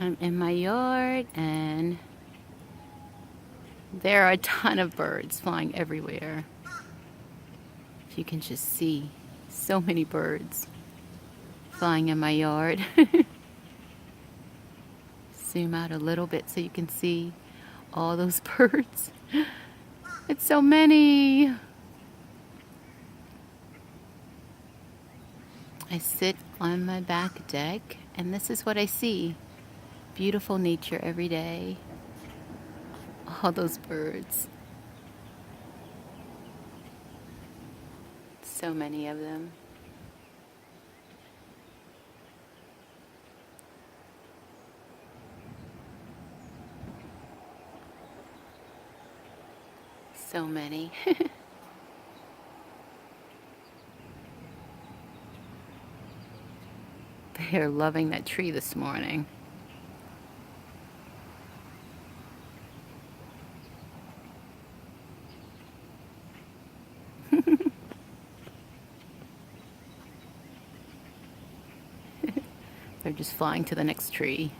I'm in my yard and there are a ton of birds flying everywhere. You can just see so many birds flying in my yard. Zoom out a little bit so you can see all those birds. It's so many. I sit on my back deck and this is what I see. Beautiful nature every day. All those birds. So many of them. So many. They're loving that tree this morning. They're just flying to the next tree.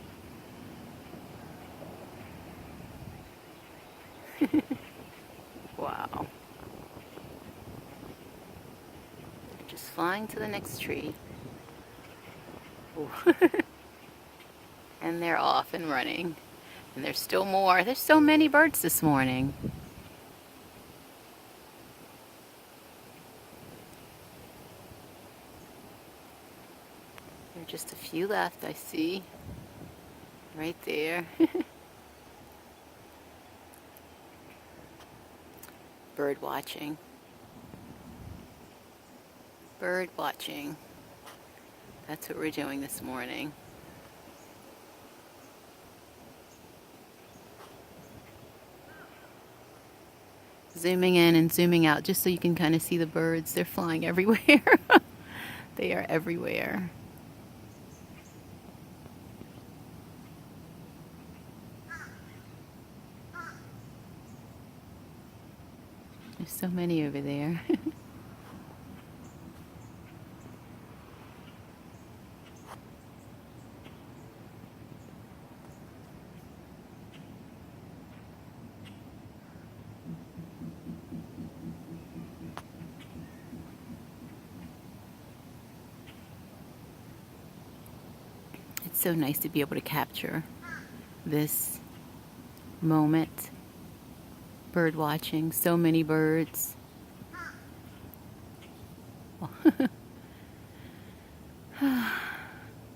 Wow. They're just flying to the next tree. And they're off and running. And there's still more. There's so many birds this morning. There are just a few left, I see. Right there. Bird watching. Bird watching. That's what we're doing this morning. Zooming in and zooming out just so you can kind of see the birds. They're flying everywhere. They are everywhere. There's so many over there. It's so nice to be able to capture this moment. Bird watching, so many birds.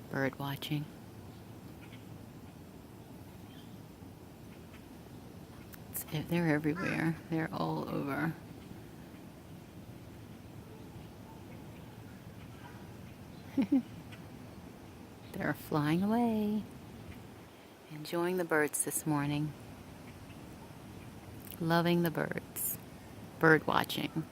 Bird watching. They're everywhere. They're all over. They're flying away. Enjoying the birds this morning. Loving the birds. Bird watching.